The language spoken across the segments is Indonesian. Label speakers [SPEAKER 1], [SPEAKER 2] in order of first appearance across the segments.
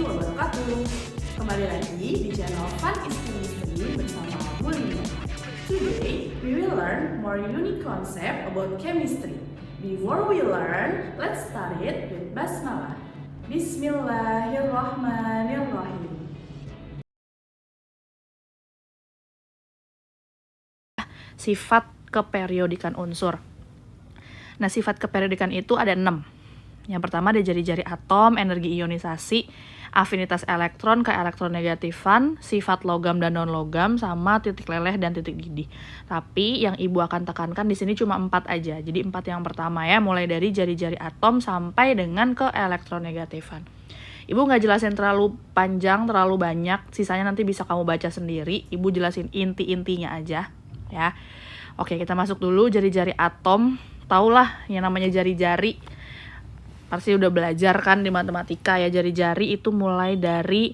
[SPEAKER 1] wabarakatuh. Kembali lagi di channel Fun is Chemistry bersama Mulia. Today, we will learn more unique concept about chemistry. Before we learn, let's start it with Basmalah. Bismillahirrahmanirrahim.
[SPEAKER 2] Sifat keperiodikan unsur. Nah, sifat keperiodikan itu ada 6. Yang pertama ada jari-jari atom, energi ionisasi, afinitas elektron ke elektronegatifan, sifat logam dan non-logam, sama titik leleh dan titik didih. Tapi yang ibu akan tekankan di sini cuma 4 aja. Jadi 4 yang pertama ya, mulai dari jari-jari atom sampai dengan ke elektronegatifan. Ibu nggak jelasin terlalu panjang, terlalu banyak, sisanya nanti bisa kamu baca sendiri. Ibu jelasin inti-intinya aja ya. Oke, kita masuk dulu jari-jari atom. Taulah yang namanya jari-jari, pasti udah belajar kan di matematika ya. Jari-jari itu mulai dari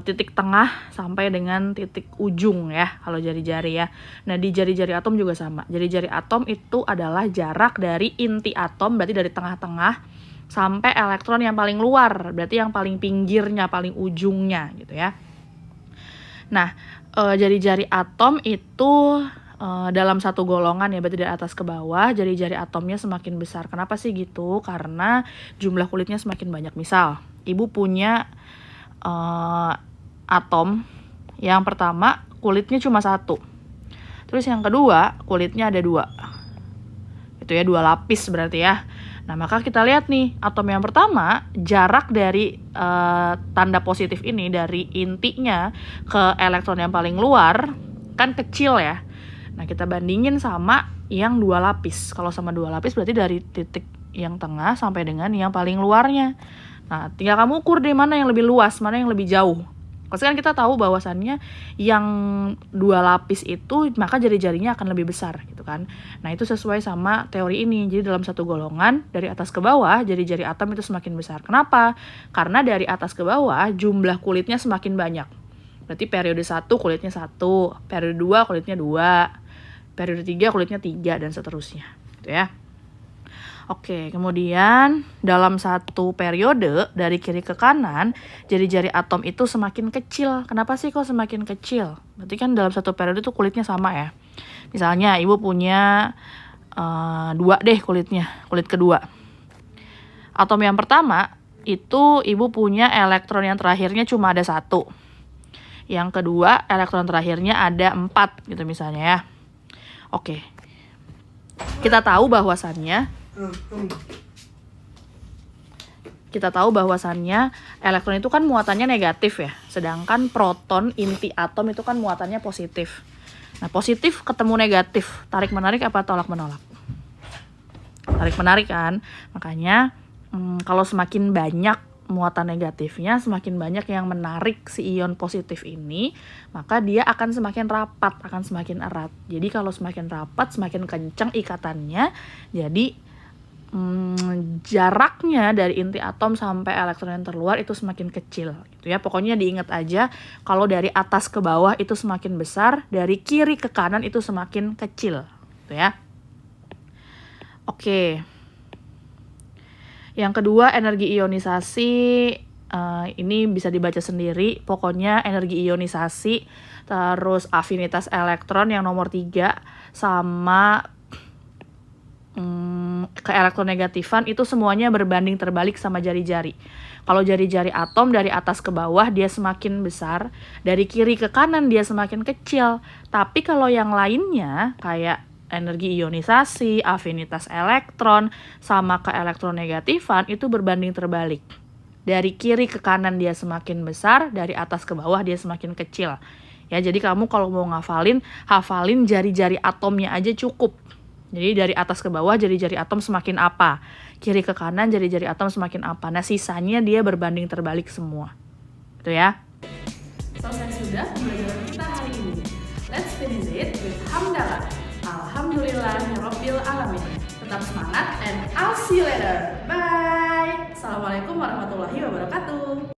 [SPEAKER 2] titik tengah sampai dengan titik ujung ya, kalau jari-jari ya. Nah, di jari-jari atom juga sama. Jari-jari atom itu adalah jarak dari inti atom, berarti dari tengah-tengah, sampai elektron yang paling luar, berarti yang paling pinggirnya, paling ujungnya gitu ya. Nah, jari-jari atom itu dalam satu golongan ya, berarti dari atas ke bawah, jari-jari atomnya semakin besar. Kenapa sih gitu? Karena jumlah kulitnya semakin banyak. Misal, ibu punya atom yang pertama kulitnya cuma 1. Terus yang kedua kulitnya ada 2. Itu ya, 2 lapis berarti ya. Nah, maka kita lihat nih, atom yang pertama, jarak dari tanda positif ini, dari intinya ke elektron yang paling luar, kan kecil ya. Nah, kita bandingin sama yang 2 lapis. Kalau sama 2 lapis berarti dari titik yang tengah sampai dengan yang paling luarnya. Nah, tinggal kamu ukur deh mana yang lebih luas, mana yang lebih jauh. Pasti kan kita tahu bahwasannya yang 2 lapis itu, maka jari-jarinya akan lebih besar gitu kan. Nah, itu sesuai sama teori ini. Jadi dalam satu golongan, dari atas ke bawah, jari-jari atom itu semakin besar. Kenapa? Karena dari atas ke bawah, jumlah kulitnya semakin banyak. Berarti periode 1 kulitnya 1, periode 2 kulitnya 2, periode 3 kulitnya 3, dan seterusnya gitu ya. Oke, kemudian dalam satu periode dari kiri ke kanan, jari-jari atom itu semakin kecil. Kenapa sih kok semakin kecil? Berarti kan dalam satu periode itu kulitnya sama ya. Misalnya ibu punya 2 deh kulitnya, kulit kedua. Atom yang pertama itu ibu punya elektron yang terakhirnya cuma ada 1. Yang kedua elektron terakhirnya ada 4 gitu misalnya ya. Oke, kita tahu bahwasannya elektron itu kan muatannya negatif ya, sedangkan proton inti atom itu kan muatannya positif. Nah, positif ketemu negatif, tarik menarik apa tolak menolak? Tarik menarik kan, makanya kalau semakin banyak muatan negatifnya, semakin banyak yang menarik si ion positif ini, maka dia akan semakin rapat, akan semakin erat. Jadi kalau semakin rapat, semakin kencang ikatannya, jadi jaraknya dari inti atom sampai elektron yang terluar itu semakin kecil gitu ya. Pokoknya diingat aja, kalau dari atas ke bawah itu semakin besar, dari kiri ke kanan itu semakin kecil gitu ya. Oke. Yang kedua, energi ionisasi. Ini bisa dibaca sendiri. Pokoknya energi ionisasi, terus afinitas elektron yang nomor 3, sama ke elektronegatifan, itu semuanya berbanding terbalik sama jari-jari. Kalau jari-jari atom dari atas ke bawah dia semakin besar, dari kiri ke kanan dia semakin kecil. Tapi kalau yang lainnya kayak energi ionisasi, afinitas elektron, sama ke elektronegatifan itu berbanding terbalik. Dari kiri ke kanan dia semakin besar, dari atas ke bawah dia semakin kecil. Ya, jadi kamu kalau mau hafalin jari-jari atomnya aja cukup. Jadi dari atas ke bawah jari-jari atom semakin apa, kiri ke kanan jari-jari atom semakin apa. Nah, sisanya dia berbanding terbalik semua. Itu ya.
[SPEAKER 1] Selesai sudah pembelajaran kita hari ini. Let's finish it with hamdalah. Alhamdulillahirabbil alamin. Tetap semangat and I'll see you later. Bye. Assalamualaikum warahmatullahi wabarakatuh.